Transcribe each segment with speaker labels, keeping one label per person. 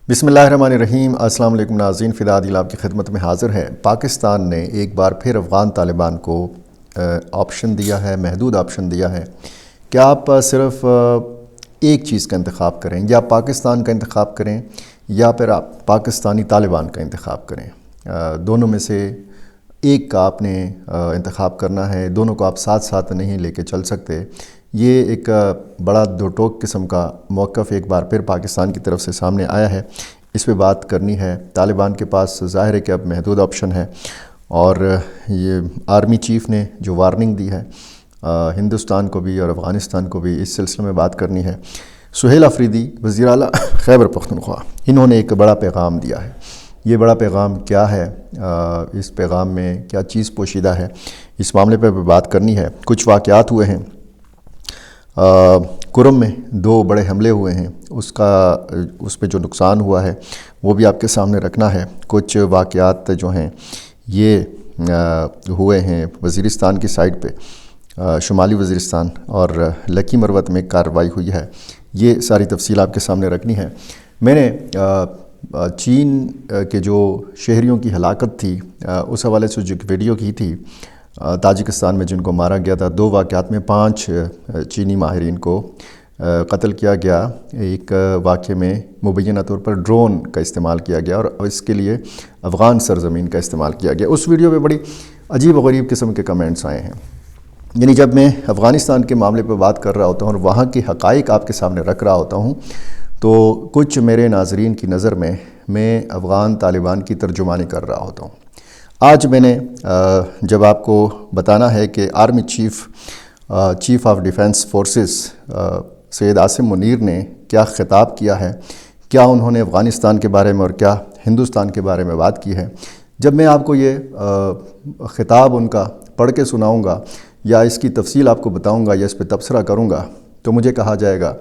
Speaker 1: بسم اللہ الرحمن الرحیم۔ السلام علیکم ناظرین، فدا عادل آپ کی خدمت میں حاضر ہے۔ پاکستان نے ایک بار پھر افغان طالبان کو آپشن دیا ہے، محدود آپشن دیا ہے کہ آپ صرف ایک چیز کا انتخاب کریں، یا پاکستان کا انتخاب کریں یا پھر آپ پاکستانی طالبان کا انتخاب کریں۔ دونوں میں سے ایک کا آپ نے انتخاب کرنا ہے، دونوں کو آپ ساتھ ساتھ نہیں لے کے چل سکتے۔ یہ ایک بڑا دو ٹوک قسم کا موقف ایک بار پھر پاکستان کی طرف سے سامنے آیا ہے، اس پہ بات کرنی ہے۔ طالبان کے پاس ظاہر ہے کہ اب محدود آپشن ہے، اور یہ آرمی چیف نے جو وارننگ دی ہے ہندوستان کو بھی اور افغانستان کو بھی، اس سلسلے میں بات کرنی ہے۔ سہیل آفریدی وزیر اعلیٰ خیبر پختونخوا، انہوں نے ایک بڑا پیغام دیا ہے۔ یہ بڑا پیغام کیا ہے، اس پیغام میں کیا چیز پوشیدہ ہے، اس معاملے پہ بات کرنی ہے۔ کچھ واقعات ہوئے ہیں، کرم میں 2 بڑے حملے ہوئے ہیں، اس پہ جو نقصان ہوا ہے وہ بھی آپ کے سامنے رکھنا ہے۔ کچھ واقعات جو ہیں یہ ہوئے ہیں وزیرستان کی سائٹ پہ، شمالی وزیرستان اور لکی مروت میں کارروائی ہوئی ہے، یہ ساری تفصیل آپ کے سامنے رکھنی ہے۔ میں نے چین کے جو شہریوں کی ہلاکت تھی اس حوالے سے جو ویڈیو کی تھی، تاجکستان میں جن کو مارا گیا تھا، 2 واقعات میں 5 چینی ماہرین کو قتل کیا گیا۔ ایک واقعے میں مبینہ طور پر ڈرون کا استعمال کیا گیا اور اس کے لیے افغان سرزمین کا استعمال کیا گیا۔ اس ویڈیو پہ بڑی عجیب و غریب قسم کے کمنٹس آئے ہیں۔ یعنی جب میں افغانستان کے معاملے پہ بات کر رہا ہوتا ہوں اور وہاں کے حقائق آپ کے سامنے رکھ رہا ہوتا ہوں، تو کچھ میرے ناظرین کی نظر میں افغان طالبان کی ترجمانی کر رہا ہوتا ہوں۔ آج میں نے جب آپ کو بتانا ہے کہ army chief of defence forces Syed Asim Munir نے کیا خطاب کیا ہے، کیا انہوں نے افغانستان کے بارے میں اور کیا ہندوستان کے بارے میں بات کی ہے، جب میں آپ کو یہ خطاب ان کا پڑھ کے سناؤں گا یا اس کی تفصیل آپ کو بتاؤں گا یا اس پہ تبصرہ کروں گا، تو مجھے کہا جائے گا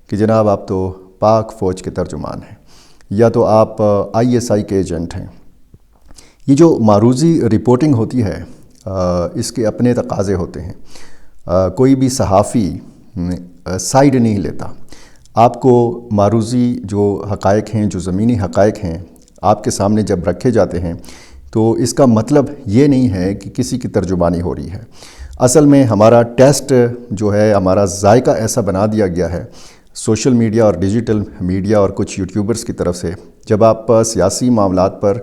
Speaker 1: کہ جناب آپ تو پاک فوج کے ترجمان ہیں، یا تو آپ ISI کے ایجنٹ ہیں۔ یہ جو معروضی رپورٹنگ ہوتی ہے اس کے اپنے تقاضے ہوتے ہیں، کوئی بھی صحافی سائیڈ نہیں لیتا۔ آپ کو معروضی جو حقائق ہیں، جو زمینی حقائق ہیں، آپ کے سامنے جب رکھے جاتے ہیں تو اس کا مطلب یہ نہیں ہے کہ کسی کی ترجمانی ہو رہی ہے۔ اصل میں ہمارا ٹیسٹ جو ہے، ہمارا ذائقہ ایسا بنا دیا گیا ہے سوشل میڈیا اور ڈیجیٹل میڈیا اور کچھ یوٹیوبرز کی طرف سے، جب آپ سیاسی معاملات پر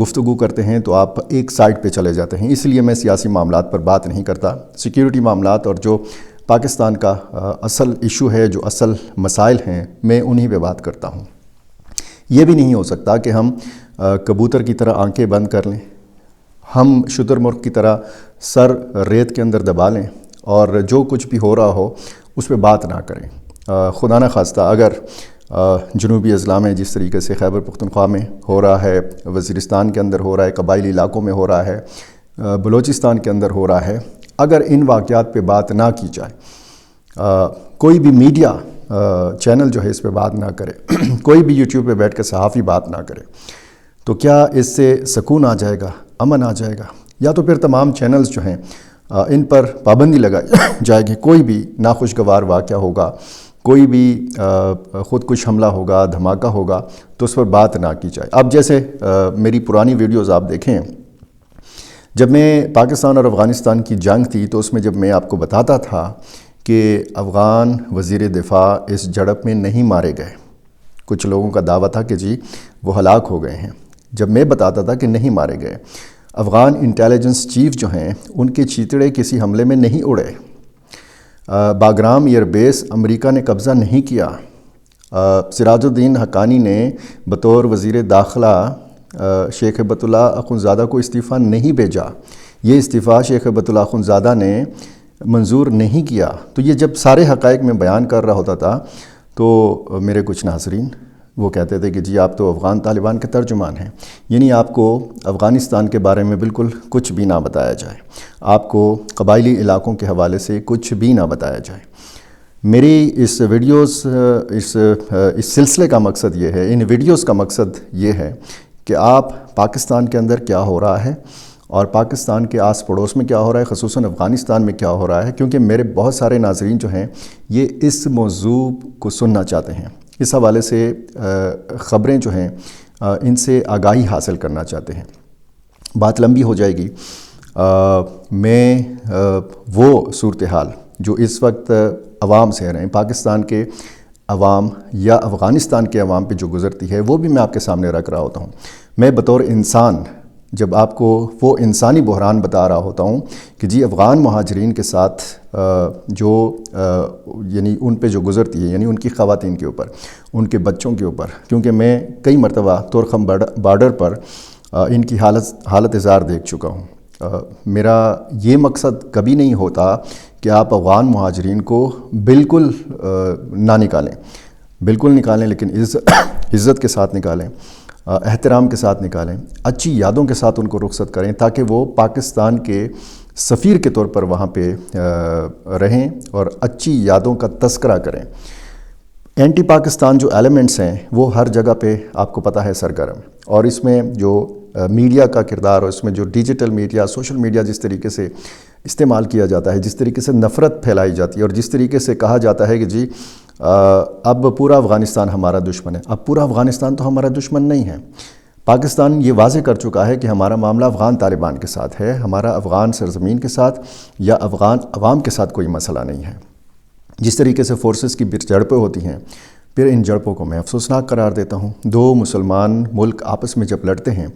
Speaker 1: گفتگو کرتے ہیں تو آپ ایک سائٹ پہ چلے جاتے ہیں۔ اس لیے میں سیاسی معاملات پر بات نہیں کرتا۔ سیکیورٹی معاملات اور جو پاکستان کا اصل ایشو ہے، جو اصل مسائل ہیں، میں انہی پہ بات کرتا ہوں۔ یہ بھی نہیں ہو سکتا کہ ہم کبوتر کی طرح آنکھیں بند کر لیں، ہم شتر مرغ کی طرح سر ریت کے اندر دبا لیں اور جو کچھ بھی ہو رہا ہو اس پہ بات نہ کریں۔ خدا نہ خواستہ اگر جنوبی اضلاع میں جس طریقے سے خیبر پختونخوا میں ہو رہا ہے، وزیرستان کے اندر ہو رہا ہے، قبائلی علاقوں میں ہو رہا ہے، بلوچستان کے اندر ہو رہا ہے، اگر ان واقعات پہ بات نہ کی جائے، کوئی بھی میڈیا چینل جو ہے اس پہ بات نہ کرے، کوئی بھی یوٹیوب پہ بیٹھ کے صحافی بات نہ کرے، تو کیا اس سے سکون آ جائے گا، امن آ جائے گا؟ یا تو پھر تمام چینلز جو ہیں ان پر پابندی لگائی جائے گی۔ کوئی بھی ناخوشگوار واقعہ ہوگا، کوئی بھی خودکش حملہ ہوگا، دھماکہ ہوگا، تو اس پر بات نہ کی جائے۔ اب جیسے میری پرانی ویڈیوز آپ دیکھیں، جب میں پاکستان اور افغانستان کی جنگ تھی تو اس میں جب میں آپ کو بتاتا تھا کہ افغان وزیر دفاع اس جھڑپ میں نہیں مارے گئے، کچھ لوگوں کا دعویٰ تھا کہ جی وہ ہلاک ہو گئے ہیں، جب میں بتاتا تھا کہ نہیں مارے گئے، افغان انٹیلیجنس چیف جو ہیں ان کے چیتڑے کسی حملے میں نہیں اڑے، باگرام ایئر بیس امریکہ نے قبضہ نہیں کیا، سراج الدین حقانی نے بطور وزیر داخلہ شیخ ہیبت اللہ اخندزادہ کو استعفیٰ نہیں بھیجا، یہ استعفیٰ شیخ ہیبت اللہ اخندزادہ نے منظور نہیں کیا۔ تو یہ جب سارے حقائق میں بیان کر رہا ہوتا تھا تو میرے کچھ ناظرین وہ کہتے تھے کہ جی آپ تو افغان طالبان کے ترجمان ہیں، یعنی آپ کو افغانستان کے بارے میں بالکل کچھ بھی نہ بتایا جائے، آپ کو قبائلی علاقوں کے حوالے سے کچھ بھی نہ بتایا جائے۔ میری اس سلسلے کا مقصد یہ ہے، ان ویڈیوز کا مقصد یہ ہے کہ آپ پاکستان کے اندر کیا ہو رہا ہے اور پاکستان کے آس پڑوس میں کیا ہو رہا ہے، خصوصاً افغانستان میں کیا ہو رہا ہے، کیونکہ میرے بہت سارے ناظرین جو ہیں یہ اس موضوع کو سننا چاہتے ہیں۔ اس حوالے سے خبریں جو ہیں ان سے آگاہی حاصل کرنا چاہتے ہیں۔ بات لمبی ہو جائے گی۔ میں وہ صورتحال جو اس وقت عوام سہ رہے ہیں، پاکستان کے عوام یا افغانستان کے عوام پہ جو گزرتی ہے، وہ بھی میں آپ کے سامنے رکھ رہا ہوتا ہوں۔ میں بطور انسان جب آپ کو وہ انسانی بحران بتا رہا ہوتا ہوں کہ جی افغان مہاجرین کے ساتھ جو یعنی ان پہ جو گزرتی ہے، یعنی ان کی خواتین کے اوپر، ان کے بچوں کے اوپر، کیونکہ میں کئی مرتبہ طورخم بارڈر پر ان کی حالت زار دیکھ چکا ہوں۔ میرا یہ مقصد کبھی نہیں ہوتا کہ آپ افغان مہاجرین کو بالکل نہ نکالیں، بالکل نکالیں، لیکن عزت کے ساتھ نکالیں، احترام کے ساتھ نکالیں، اچھی یادوں کے ساتھ ان کو رخصت کریں تاکہ وہ پاکستان کے سفیر کے طور پر وہاں پہ رہیں اور اچھی یادوں کا تذکرہ کریں۔ اینٹی پاکستان جو ایلیمنٹس ہیں وہ ہر جگہ پہ آپ کو پتہ ہے سرگرم، اور اس میں جو میڈیا کا کردار، اور اس میں جو ڈیجیٹل میڈیا، سوشل میڈیا جس طریقے سے استعمال کیا جاتا ہے، جس طریقے سے نفرت پھیلائی جاتی ہے، اور جس طریقے سے کہا جاتا ہے کہ جی اب پورا افغانستان ہمارا دشمن ہے۔ اب پورا افغانستان تو ہمارا دشمن نہیں ہے۔ پاکستان یہ واضح کر چکا ہے کہ ہمارا معاملہ افغان طالبان کے ساتھ ہے، ہمارا افغان سرزمین کے ساتھ یا افغان عوام کے ساتھ کوئی مسئلہ نہیں ہے۔ جس طریقے سے فورسز کی جھڑپیں ہوتی ہیں، پھر ان جھڑپوں کو میں افسوسناک قرار دیتا ہوں۔ دو مسلمان ملک آپس میں جب لڑتے ہیں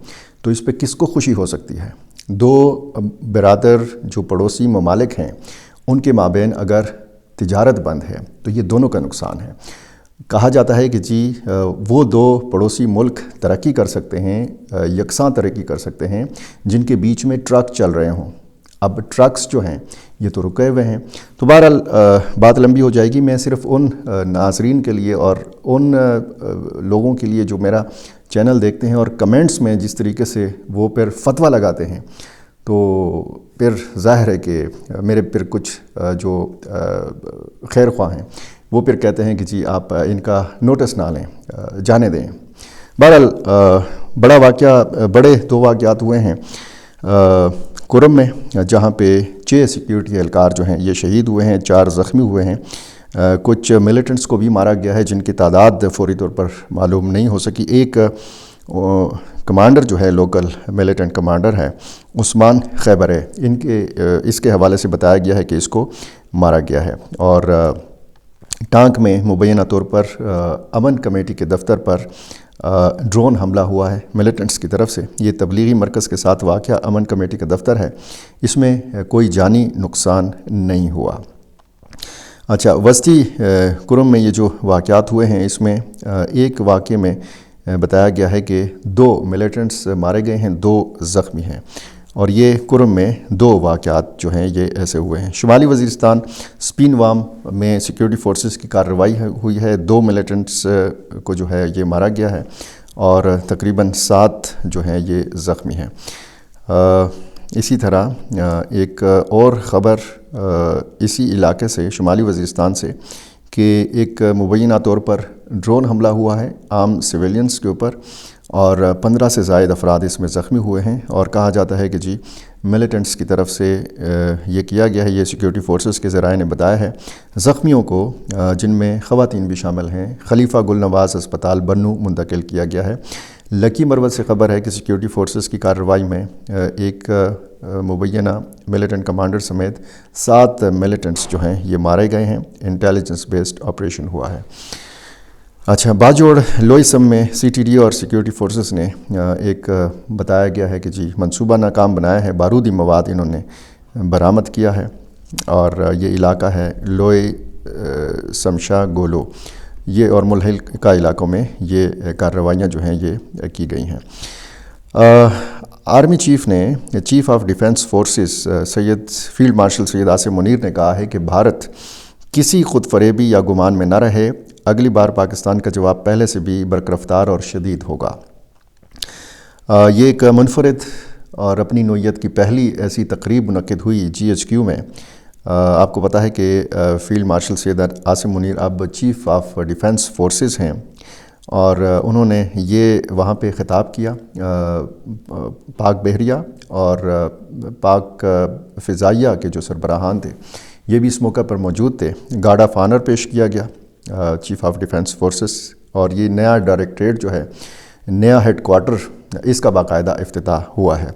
Speaker 1: تو اس پہ کس کو خوشی ہو سکتی ہے؟ دو برادر جو پڑوسی ممالک ہیں، ان کے مابین اگر تجارت بند ہے تو یہ دونوں کا نقصان ہے۔ کہا جاتا ہے کہ جی وہ دو پڑوسی ملک ترقی کر سکتے ہیں، یکساں ترقی کر سکتے ہیں جن کے بیچ میں ٹرک چل رہے ہوں۔ اب ٹرکس جو ہیں یہ تو رکے ہوئے ہیں۔ تو بہرحال بات لمبی ہو جائے گی۔ میں صرف ان ناظرین کے لیے اور ان لوگوں کے لیے جو میرا چینل دیکھتے ہیں اور کمنٹس میں جس طریقے سے وہ پھر فتویٰ لگاتے ہیں، تو پھر ظاہر ہے کہ میرے پھر کچھ جو خیر خواہ ہیں وہ پھر کہتے ہیں کہ جی آپ ان کا نوٹس نہ لیں، جانے دیں۔ بہرحال بڑے دو واقعات ہوئے ہیں کرم میں، جہاں پہ 6 سیکیورٹی اہلکار جو ہیں یہ شہید ہوئے ہیں، 4 زخمی ہوئے ہیں۔ کچھ ملیٹنٹس کو بھی مارا گیا ہے جن کی تعداد فوری طور پر معلوم نہیں ہو سکی۔ ایک کمانڈر جو ہے، لوکل ملیٹنٹ کمانڈر ہے، عثمان خیبر ہے، اس کے حوالے سے بتایا گیا ہے کہ اس کو مارا گیا ہے۔ اور ٹانک میں مبینہ طور پر امن کمیٹی کے دفتر پر ڈرون حملہ ہوا ہے ملیٹنٹس کی طرف سے۔ یہ تبلیغی مرکز کے ساتھ واقع امن کمیٹی کا دفتر ہے، اس میں کوئی جانی نقصان نہیں ہوا۔ اچھا، وسطی کرم میں یہ جو واقعات ہوئے ہیں، اس میں ایک واقعے میں بتایا گیا ہے کہ 2 ملیٹنٹس مارے گئے ہیں، 2 زخمی ہیں، اور یہ کرم میں 2 واقعات جو ہیں یہ ایسے ہوئے ہیں۔ شمالی وزیرستان سپین وام میں سیکیورٹی فورسز کی کارروائی ہوئی ہے، 2 ملیٹنٹس کو جو ہے یہ مارا گیا ہے، اور تقریباً 7 جو ہیں یہ زخمی ہیں۔ اسی طرح ایک اور خبر اسی علاقے سے، شمالی وزیرستان سے، کہ ایک مبینہ طور پر ڈرون حملہ ہوا ہے عام سویلینز کے اوپر، اور 15 سے زائد افراد اس میں زخمی ہوئے ہیں، اور کہا جاتا ہے کہ جی ملیٹنٹس کی طرف سے یہ کیا گیا ہے، یہ سیکیورٹی فورسز کے ذرائع نے بتایا ہے۔ زخمیوں کو، جن میں خواتین بھی شامل ہیں، خلیفہ گل نواز اسپتال بنو منتقل کیا گیا ہے۔ لکی مروت سے خبر ہے کہ سیکیورٹی فورسز کی کارروائی میں ایک مبینہ ملیٹنٹ کمانڈر سمیت 7 ملیٹنٹس جو ہیں یہ مارے گئے ہیں۔ انٹیلیجنس بیسڈ آپریشن ہوا ہے۔ اچھا، باجوڑ لوئیسم میں سی ٹی ڈی اور سیکیورٹی فورسز نے ایک بتایا گیا ہے کہ جی منصوبہ ناکام بنایا ہے، بارودی مواد انہوں نے برآمد کیا ہے، اور یہ علاقہ ہے لوئے سمشا گولو، یہ اور ملحقہ علاقوں میں یہ کارروائیاں جو ہیں یہ کی گئی ہیں۔ آرمی چیف نے، chief of defence forces field marshal Syed Asim Munir نے کہا ہے کہ بھارت کسی خود فریبی یا گمان میں نہ رہے، اگلی بار پاکستان کا جواب پہلے سے بھی بررفتار اور شدید ہوگا۔ یہ ایک منفرد اور اپنی نوعیت کی پہلی ایسی تقریب منعقد ہوئی جی ایچ کیو میں۔ آپ کو پتہ ہے کہ فیلڈ مارشل سید عاصم منیر اب چیف آف ڈیفنس فورسز ہیں، اور انہوں نے یہ وہاں پہ خطاب کیا۔ پاک بحریہ اور پاک فضائیہ کے جو سربراہان تھے یہ بھی اس موقع پر موجود تھے۔ گارڈ آف آنر پیش کیا گیا، چیف آف ڈیفنس فورسز، اور یہ نیا ڈائریکٹریٹ جو ہے، نیا ہیڈ کوارٹر، اس کا باقاعدہ افتتاح ہوا ہے۔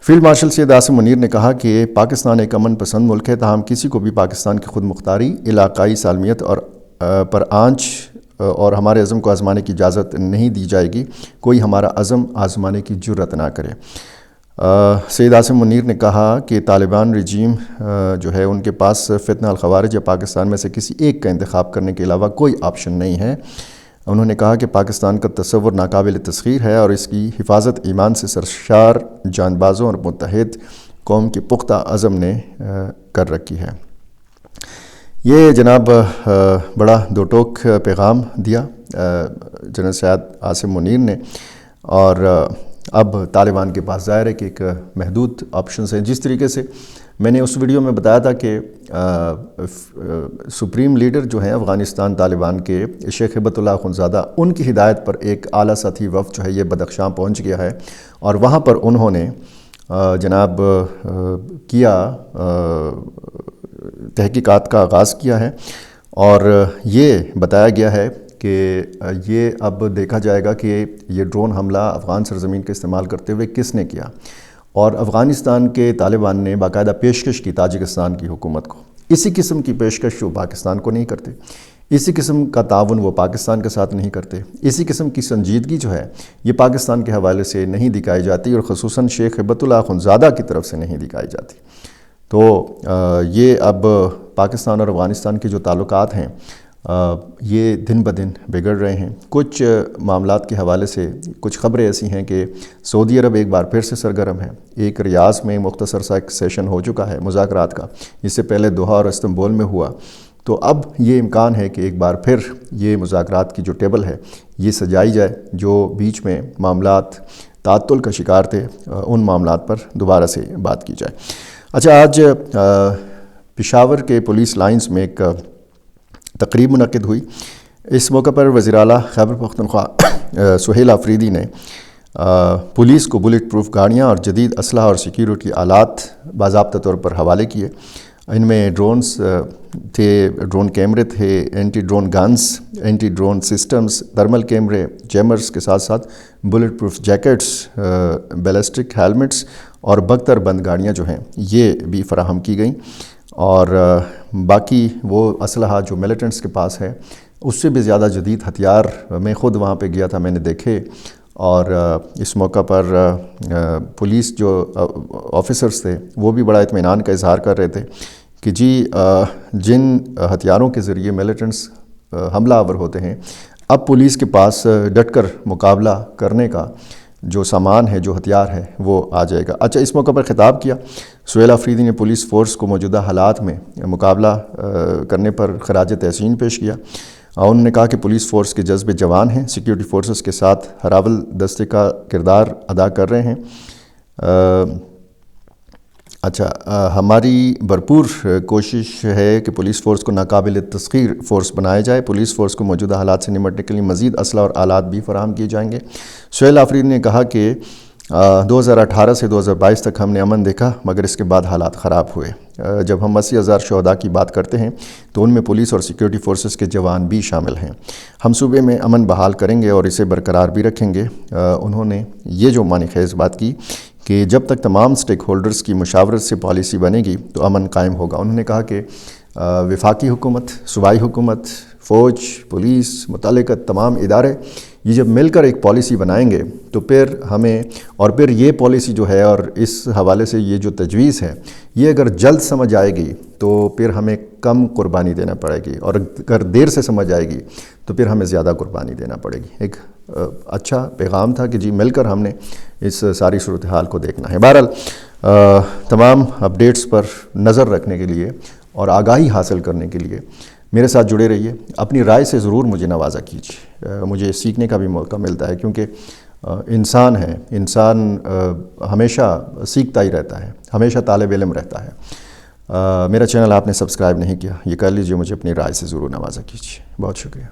Speaker 1: فیلڈ مارشل سید عاصم منیر نے کہا کہ پاکستان ایک امن پسند ملک ہے، تاہم کسی کو بھی پاکستان کی خود مختاری، علاقائی سالمیت اور پر آنچ اور ہمارے عزم کو آزمانے کی اجازت نہیں دی جائے گی۔ کوئی ہمارا عزم آزمانے کی جرات نہ کرے۔ سید عاصم منیر نے کہا کہ طالبان رجیم جو ہے، ان کے پاس فتنہ الخوارج یا پاکستان میں سے کسی ایک کا انتخاب کرنے کے علاوہ کوئی آپشن نہیں ہے۔ انہوں نے کہا کہ پاکستان کا تصور ناقابل تسخیر ہے اور اس کی حفاظت ایمان سے سرشار جان بازوں اور متحد قوم کے پختہ عزم نے کر رکھی ہے۔ یہ جناب بڑا دو ٹوک پیغام دیا جنرل سید عاصم منیر نے، اور اب طالبان کے پاس ظاہر ہے کہ ایک محدود آپشنز ہیں۔ جس طریقے سے میں نے اس ویڈیو میں بتایا تھا کہ سپریم لیڈر جو ہیں افغانستان طالبان کے، شیخ ہبت اللہ اخندزادہ، ان کی ہدایت پر ایک اعلیٰ سطحی وفد جو ہے یہ بدخشاں پہنچ گیا ہے، اور وہاں پر انہوں نے جناب کیا تحقیقات کا آغاز کیا ہے، اور یہ بتایا گیا ہے کہ یہ اب دیکھا جائے گا کہ یہ ڈرون حملہ افغان سرزمین کا استعمال کرتے ہوئے کس نے کیا، اور افغانستان کے طالبان نے باقاعدہ پیشکش کی تاجکستان کی حکومت کو۔ اسی قسم کی پیشکش وہ پاکستان کو نہیں کرتے، اسی قسم کا تعاون وہ پاکستان کے ساتھ نہیں کرتے، اسی قسم کی سنجیدگی جو ہے یہ پاکستان کے حوالے سے نہیں دکھائی جاتی، اور خصوصاً شیخ ہبت اللہ اخندزادہ کی طرف سے نہیں دکھائی جاتی۔ تو یہ اب پاکستان اور افغانستان کے جو تعلقات ہیں یہ دن بدن بگڑ رہے ہیں۔ کچھ معاملات کے حوالے سے کچھ خبریں ایسی ہیں کہ سعودی عرب ایک بار پھر سے سرگرم ہے۔ ایک ریاض میں مختصر سا ایک سیشن ہو چکا ہے مذاکرات کا، اس سے پہلے دوحہ اور استنبول میں ہوا، تو اب یہ امکان ہے کہ ایک بار پھر یہ مذاکرات کی جو ٹیبل ہے یہ سجائی جائے، جو بیچ میں معاملات تعطل کا شکار تھے ان معاملات پر دوبارہ سے بات کی جائے۔ اچھا، آج پشاور کے پولیس لائنز میں ایک تقریب منعقد ہوئی۔ اس موقع پر وزیر اعلیٰ خیبر پختونخوا سہیل آفریدی نے پولیس کو بلٹ پروف گاڑیاں اور جدید اسلحہ اور سیکیورٹی آلات باضابطہ طور پر حوالے کیے۔ ان میں ڈرونز تھے، ڈرون کیمرے تھے، anti drone guns, anti drone systems, thermal کیمرے، جیمرز کے ساتھ ساتھ bullet proof jackets, ballistic helmets اور بختر بند گاڑیاں جو ہیں یہ بھی فراہم کی گئیں، اور باقی وہ اسلحہ جو ملیٹنٹس کے پاس ہے اس سے بھی زیادہ جدید ہتھیار، میں خود وہاں پہ گیا تھا، میں نے دیکھے، اور اس موقع پر پولیس جو آفیسرز تھے وہ بھی بڑا اطمینان کا اظہار کر رہے تھے کہ جی جن ہتھیاروں کے ذریعے ملیٹنٹس حملہ آور ہوتے ہیں، اب پولیس کے پاس ڈٹ کر مقابلہ کرنے کا جو سامان ہے، جو ہتھیار ہے، وہ آ جائے گا۔ اچھا، اس موقع پر خطاب کیا سہیل آفریدی نے پولیس فورس کو موجودہ حالات میں مقابلہ کرنے پر خراج تحسین پیش کیا۔ انہوں نے کہا کہ پولیس فورس کے جذبے جوان ہیں، سیکیورٹی فورسز کے ساتھ ہراول دستے کا کردار ادا کر رہے ہیں۔ اچھا، ہماری بھرپور کوشش ہے کہ پولیس فورس کو ناقابل تسخیر فورس بنایا جائے۔ پولیس فورس کو موجودہ حالات سے نمٹنے کے لیے مزید اسلحہ اور آلات بھی فراہم کیے جائیں گے۔ سہیل آفریدی نے کہا کہ 2018 سے 2022 تک ہم نے امن دیکھا، مگر اس کے بعد حالات خراب ہوئے۔ جب ہم 80,000 شہداء کی بات کرتے ہیں تو ان میں پولیس اور سیکیورٹی فورسز کے جوان بھی شامل ہیں۔ ہم صوبے میں امن بحال کریں گے اور اسے برقرار بھی رکھیں گے۔ انہوں نے یہ جو معنی خیز بات کی کہ جب تک تمام سٹیک ہولڈرز کی مشاورت سے پالیسی بنے گی تو امن قائم ہوگا۔ انہوں نے کہا کہ وفاقی حکومت، صوبائی حکومت، فوج، پولیس، متعلقہ تمام ادارے یہ جب مل کر ایک پالیسی بنائیں گے تو پھر ہمیں، اور پھر یہ پالیسی جو ہے اور اس حوالے سے یہ جو تجویز ہے یہ اگر جلد سمجھ آئے گی تو پھر ہمیں کم قربانی دینا پڑے گی، اور اگر دیر سے سمجھ آئے گی تو پھر ہمیں زیادہ قربانی دینا پڑے گی۔ ایک اچھا پیغام تھا کہ جی مل کر ہم نے اس ساری صورتحال کو دیکھنا ہے۔ بہرحال تمام اپڈیٹس پر نظر رکھنے کے لیے اور آگاہی حاصل کرنے کے لیے میرے ساتھ جڑے رہیے۔ اپنی رائے سے ضرور مجھے نوازا کیجیے، مجھے سیکھنے کا بھی موقع ملتا ہے، کیونکہ انسان ہے، انسان ہمیشہ سیکھتا ہی رہتا ہے، ہمیشہ طالب علم رہتا ہے۔ میرا چینل آپ نے سبسکرائب نہیں کیا، یہ کر لیجیے، مجھے اپنی رائے سے ضرور نوازا کیجیے۔ بہت شکریہ۔